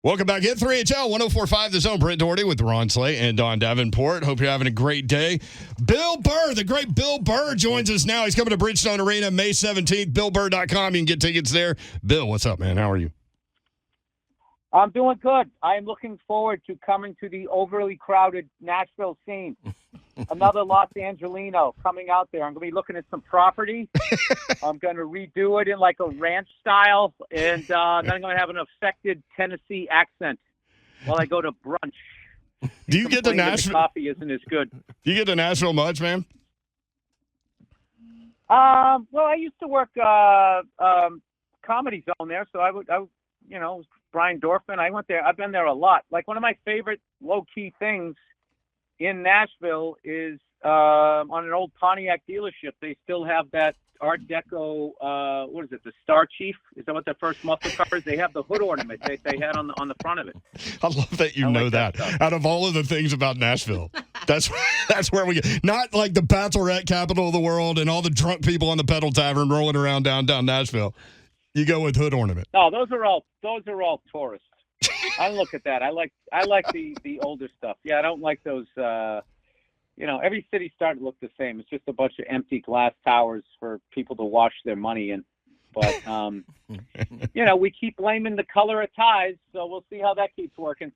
Welcome back in 3HL 104.5 The Zone. Brent Doherty with Ron Slay and Don Davenport. Hope you're having a great day. Bill Burr, the great Bill Burr, joins us now. He's coming to Bridgestone Arena May 17th. BillBurr.com. You can get tickets there. Bill, what's up, man? How are you? I'm doing good. I am looking forward to coming to the overly crowded Nashville scene. Another Los Angelino coming out there. I'm going to be looking at some property. I'm going to redo it in like a ranch style, and then I'm going to have an affected Tennessee accent while I go to brunch. Do you get to Nashville? The coffee isn't as good. Do you get to Nashville much, man? Well, I used to work Comedy Zone there, so I would Brian Dorfman. I went there. I've been there a lot. Like one of my favorite low-key things in Nashville is on an old Pontiac dealership. They still have that Art Deco. What is it? The Star Chief? Is that what the first muscle car is? They have the hood ornament they had on the front of it. I love that you know that. Out of all of the things about Nashville, that's where we get. Not like the bachelorette capital of the world and all the drunk people on the Pedal Tavern rolling around downtown Nashville. You go with hood ornament. No, those are all tourists. I look at that. I like the older stuff. Yeah, I don't like those. Every city's starting to look the same. It's just a bunch of empty glass towers for people to wash their money in. But we keep blaming the color of ties, so we'll see how that keeps working.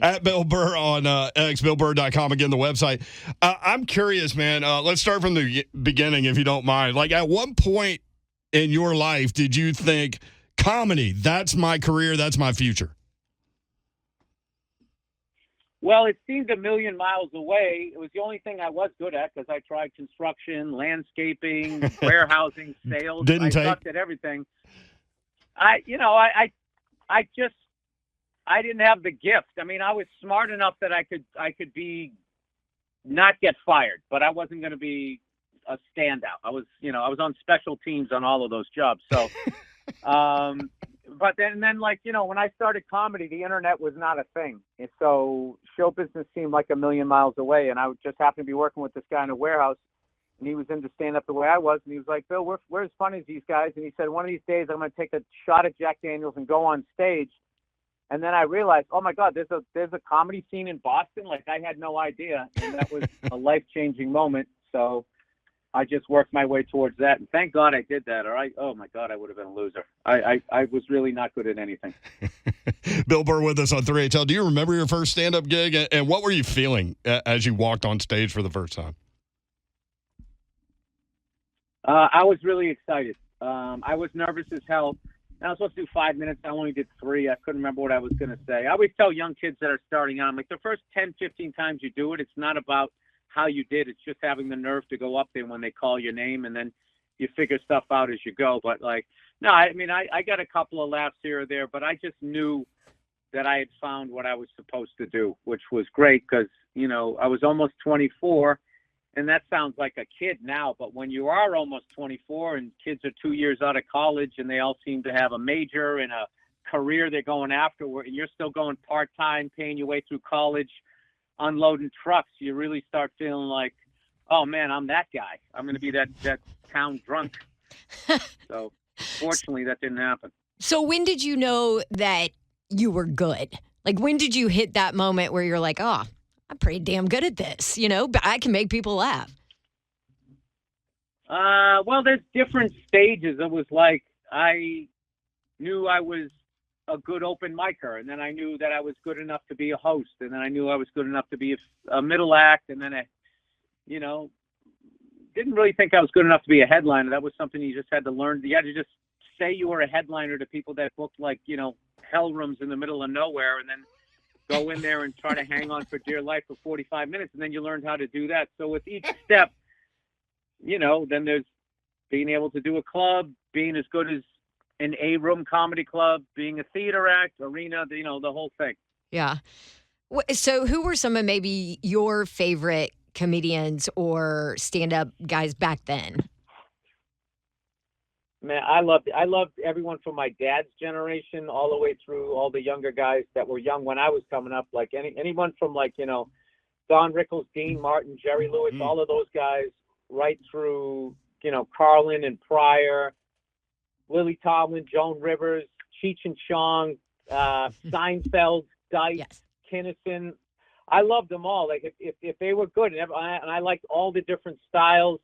At Bill Burr on X, BillBurr.com, again, the website. I'm curious, man. Let's start from the beginning, if you don't mind. Like, at one point in your life did you think, comedy, that's my career, that's my future? Well, it seemed a million miles away. It was the only thing I was good at because I tried construction, landscaping, warehousing, sales. I sucked at everything. I didn't have the gift. I mean, I was smart enough that I could be not get fired, but I wasn't going to be a standout. I was on special teams on all of those jobs. So, but then when I started comedy, the internet was not a thing. And so show business seemed like a million miles away. And I just happened to be working with this guy in a warehouse, and he was into stand-up the way I was. And he was like, Bill, we're as funny as these guys. And he said, one of these days I'm going to take a shot at Jack Daniels and go on stage. And then I realized, oh my God, there's a comedy scene in Boston. Like, I had no idea. And that was a life-changing moment. So I just worked my way towards that, and thank God I did that. All right. Oh my God, I would have been a loser. I was really not good at anything. Bill Burr with us on 3HL. Do you remember your first stand-up gig, and what were you feeling as you walked on stage for the first time? I was really excited. I was nervous as hell. I was supposed to do 5 minutes. I only did 3. I couldn't remember what I was going to say. I always tell young kids that are starting out, I'm like, the first 10, 15 times you do it, it's not about how you did. It's just having the nerve to go up there when they call your name, and then you figure stuff out as you go. But no, I mean, I got a couple of laughs here or there, but I just knew that I had found what I was supposed to do, which was great because, I was almost 24, and that sounds like a kid now, but when you are almost 24 and kids are 2 years out of college and they all seem to have a major and a career they're going after, and you're still going part-time, paying your way through college, unloading trucks, you really start feeling like, oh man, I'm that guy. I'm going to be that town drunk. So fortunately that didn't happen. So when did you know that you were good? Like, when did you hit that moment where you're like, oh, I'm pretty damn good at this, but I can make people laugh? Well, there's different stages. It was like, I knew I was a good open micer, and then I knew that I was good enough to be a host, and then I knew I was good enough to be a middle act, and then I didn't really think I was good enough to be a headliner. That was something you just had to learn. You had to just say you were a headliner to people that booked hell rooms in the middle of nowhere, and then go in there and try to hang on for dear life for 45 minutes, and then you learned how to do that. So with each step, then there's being able to do a club, being as good as an A-room comedy club, being a theater act, arena, the whole thing. Yeah. So who were some of maybe your favorite comedians or stand-up guys back then? Man, I loved everyone from my dad's generation all the way through all the younger guys that were young when I was coming up. Like anyone from Don Rickles, Dean Martin, Jerry Lewis, all of those guys, right through Carlin and Pryor, Lily Tomlin, Joan Rivers, Cheech and Chong, Seinfeld, Dice, Yes. Kinnison. I loved them all. Like if they were good, and I liked all the different styles.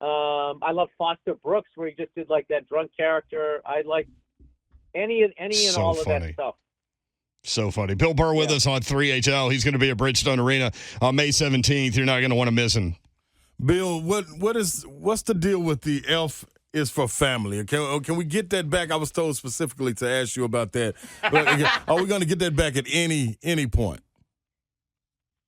I love Foster Brooks, where he just did like that drunk character. I like any and So all of funny. that stuff. So funny. Bill Burr with us on 3HL. He's going to be at Bridgestone Arena on May 17th. You're not going to want to miss him. Bill, what's the deal with the F is for family? Can we get that back? I was told specifically to ask you about that. But, are we going to get that back at any point?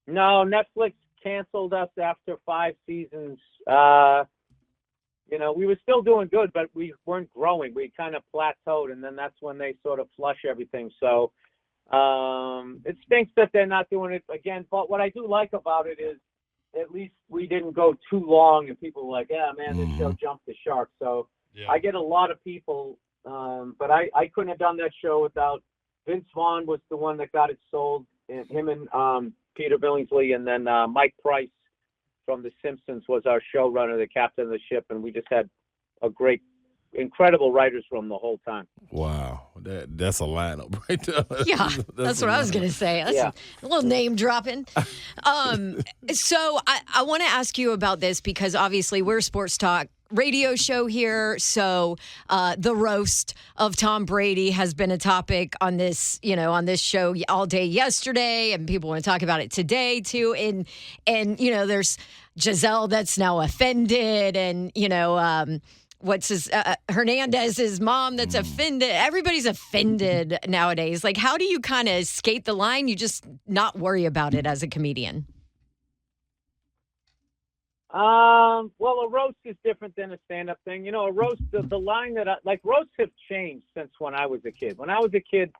No, Netflix canceled us after 5 seasons. We were still doing good, but we weren't growing. We kind of plateaued, and then that's when they sort of flush everything. So it stinks that they're not doing it again. But what I do like about it is at least we didn't go too long, and people were like, yeah, man, this show jumped the shark. So I get a lot of people, but I couldn't have done that show without Vince Vaughn was the one that got it sold, and him and Peter Billingsley, and then Mike Price from The Simpsons was our showrunner, the captain of the ship, and we just had a great, incredible writers from the whole time. Wow, that's a lineup right there. Yeah, that's what I was going to say. That's a little name dropping. So I want to ask you about this because obviously we're Sports Talk radio show here. So the roast of Tom Brady has been a topic on this, on this show all day yesterday, and people want to talk about it today too. And there's Giselle that's now offended, and what's his Hernandez's mom that's offended. Everybody's offended nowadays. Like, how do you kind of skate the line? You just not worry about it as a comedian. Well, a roast is different than a stand-up thing. A roast, the line that roasts have changed since when I was a kid. When I was a kid,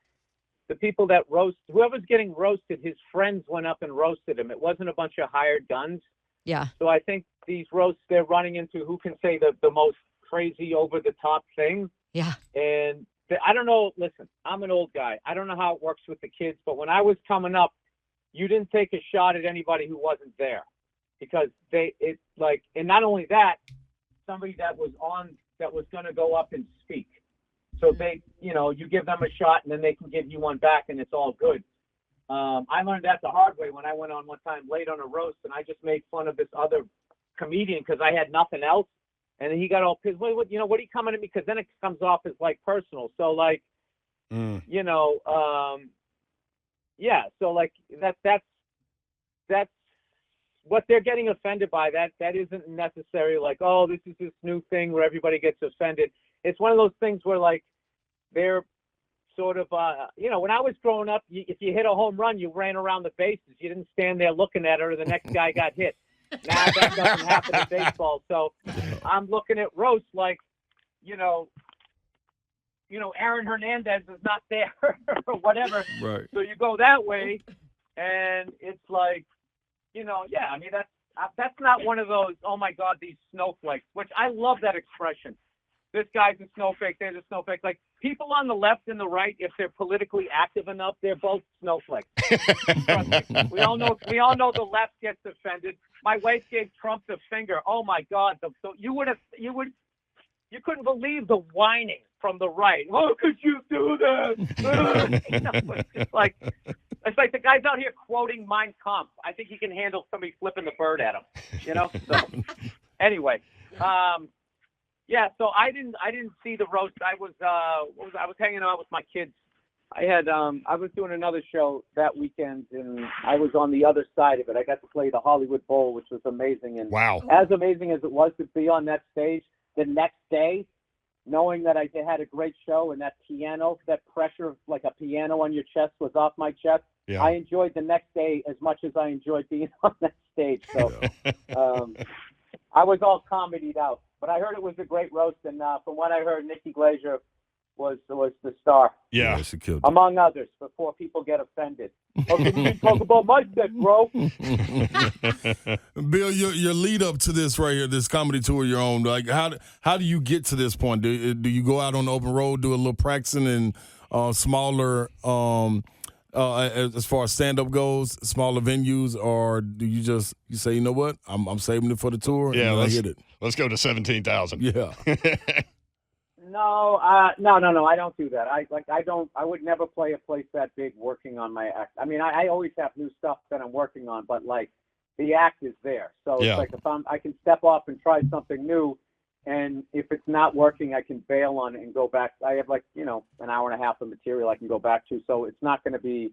the people that whoever's getting roasted, his friends went up and roasted him. It wasn't a bunch of hired guns. Yeah. So I think these roasts, they're running into who can say the most crazy over-the-top thing. Yeah. And I don't know. Listen, I'm an old guy. I don't know how it works with the kids, but when I was coming up, you didn't take a shot at anybody who wasn't there. Because and not only that, somebody that was going to go up and speak. So you give them a shot and then they can give you one back and it's all good. I learned that the hard way when I went on one time late on a roast and I just made fun of this other comedian because I had nothing else. And then he got all pissed. What are you coming at me? Because then it comes off as personal. So So that's what they're getting offended by. That isn't necessarily this is this new thing where everybody gets offended. It's one of those things where they're sort of when I was growing up, if you hit a home run, you ran around the bases. You didn't stand there looking at it or the next guy got hit. Now that doesn't happen in baseball. So I'm looking at roast Aaron Hernandez is not there or whatever. Right. So you go that way, and it's that's not one of those, oh my God, these snowflakes, which I love that expression. This guy's a snowflake, there's a snowflake. Like, people on the left and the right, if they're politically active enough, they're both snowflakes. we all know the left gets offended. My wife gave Trump the finger. Oh my God. So you couldn't believe the whining from the right. How could you do that? It's like the guy's out here quoting Mein Kampf. I think he can handle somebody flipping the bird at him. So anyway, so I didn't see the roast. I was hanging out with my kids. I was doing another show that weekend, and I was on the other side of it. I got to play the Hollywood Bowl, which was amazing. And wow, as amazing as it was to be on that stage, the next day, knowing that I had a great show and that pressure of like a piano on your chest was off my chest, I enjoyed the next day as much as I enjoyed being on that stage. So I was all comedied out. But I heard it was a great roast, and from what I heard, Nikki Glaser was the star. Yeah, she killed it. Among others, before people get offended. Okay, you talk about my set, bro. Bill, your lead up to this right here, this comedy tour you're on, like how do you get to this point? Do you go out on the open road, do a little practicing in smaller as far as stand up goes, smaller venues, or do you say, you know what, I'm saving it for the tour? Yeah, and I hit it. Let's go to 17,000. Yeah. No, no. I don't do that. I would never play a place that big working on my act. I mean, I always have new stuff that I'm working on, but like the act is there. So Yeah. it's like if I can step off and try something new, and if it's not working, I can bail on it and go back. I have an hour and a half of material I can go back to, so it's not going to be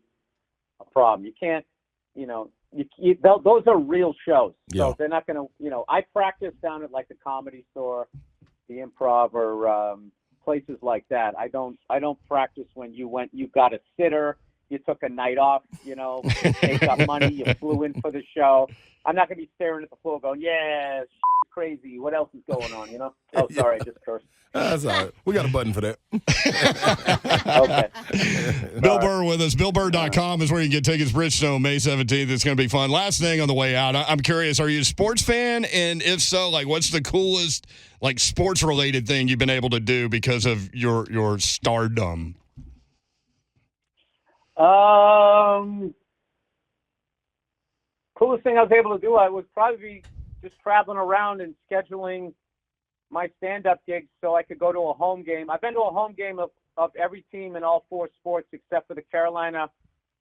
a problem. You can't, those are real shows, so they're not going to, I practice down at like the Comedy Store, the Improv, or places like that. I don't practice when you got a sitter, you took a night off, you saved up money, you flew in for the show. I'm not going to be staring at the floor going, yeah, crazy. What else is going on, Oh, sorry, I just cursed. That's all right. We got a button for that. Okay. Bill Burr with us. BillBurr.com is where you can get tickets. Bridgestone, May 17th. It's going to be fun. Last thing on the way out, I'm curious, are you a sports fan? And if so, like, what's the coolest, like, sports-related thing you've been able to do because of your stardom? Coolest thing I was able to do, I would probably be just traveling around and scheduling my stand-up gigs so I could go to a home game. I've been to a home game of every team in all four sports except for the Carolina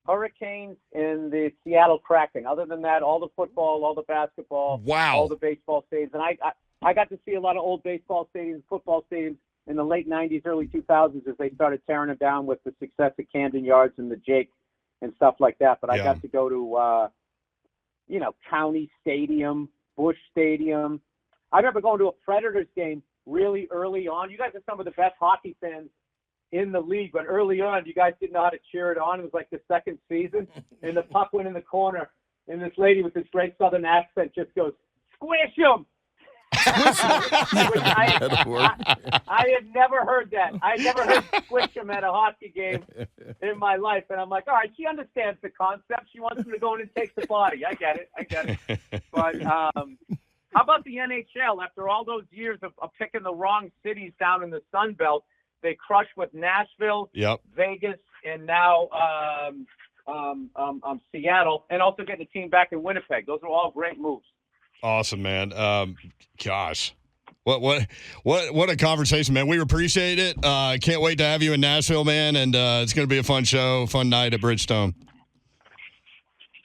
Hurricanes and the Seattle Kraken. Other than that, all the football, all the basketball, all the baseball stadiums. And I got to see a lot of old baseball stadiums, football stadiums in the late 90s, early 2000s as they started tearing them down with the success of Camden Yards and the Jake and stuff like that. But I got to go to, County Stadium, Busch Stadium. I remember going to a Predators game really early on. You guys are some of the best hockey fans in the league, but early on, you guys didn't know how to cheer it on. It was like the second season, and the puck went in the corner, and this lady with this great southern accent just goes, "Squish him!" I had never heard that. I had never heard "squish him" at a hockey game in my life, and I'm like, all right, she understands the concept. She wants him to go in and take the body. I get it. But how about the NHL? After all those years of picking the wrong cities down in the Sun Belt, they crushed with Nashville, Vegas, and now Seattle, and also getting the team back in Winnipeg. Those are all great moves. Awesome, man. Gosh. What a conversation, man. We appreciate it. Can't wait to have you in Nashville, man, and it's going to be a fun show, fun night at Bridgestone.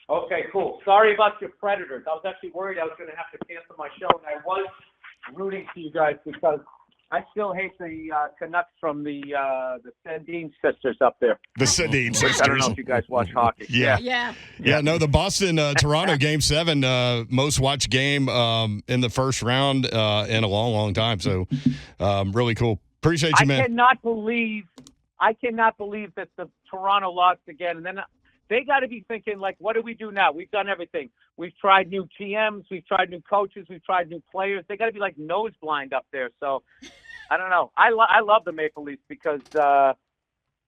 Okay, cool. Sorry about your Predators. I was actually worried I was going to have to cancel my show, and I was rooting for you guys because I still hate the Canucks from the Sandine sisters up there. The Sandine sisters. I don't know if you guys watch hockey. Yeah, no, the Boston-Toronto Game 7, most watched game in the first round in a long, long time. So, really cool. Appreciate you, man. I cannot believe that the Toronto lost again. And then they got to be thinking, like, what do we do now? We've done everything. We've tried new GMs. We've tried new coaches. We've tried new players. They got to be, like, nose blind up there. So, I don't know. I love the Maple Leafs because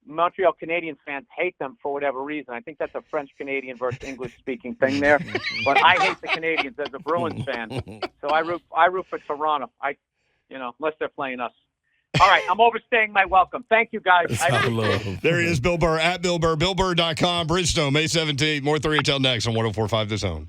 Montreal Canadiens fans hate them for whatever reason. I think that's a French-Canadian versus English-speaking thing there. But I hate the Canadiens as a Bruins fan. So I root for Toronto. Unless they're playing us. All right, I'm overstaying my welcome. Thank you, guys. There he is, Bill Burr, at Bill Burr, BillBurr.com, Bridgestone, May 17th. More 3 until next on 104.5 The Zone.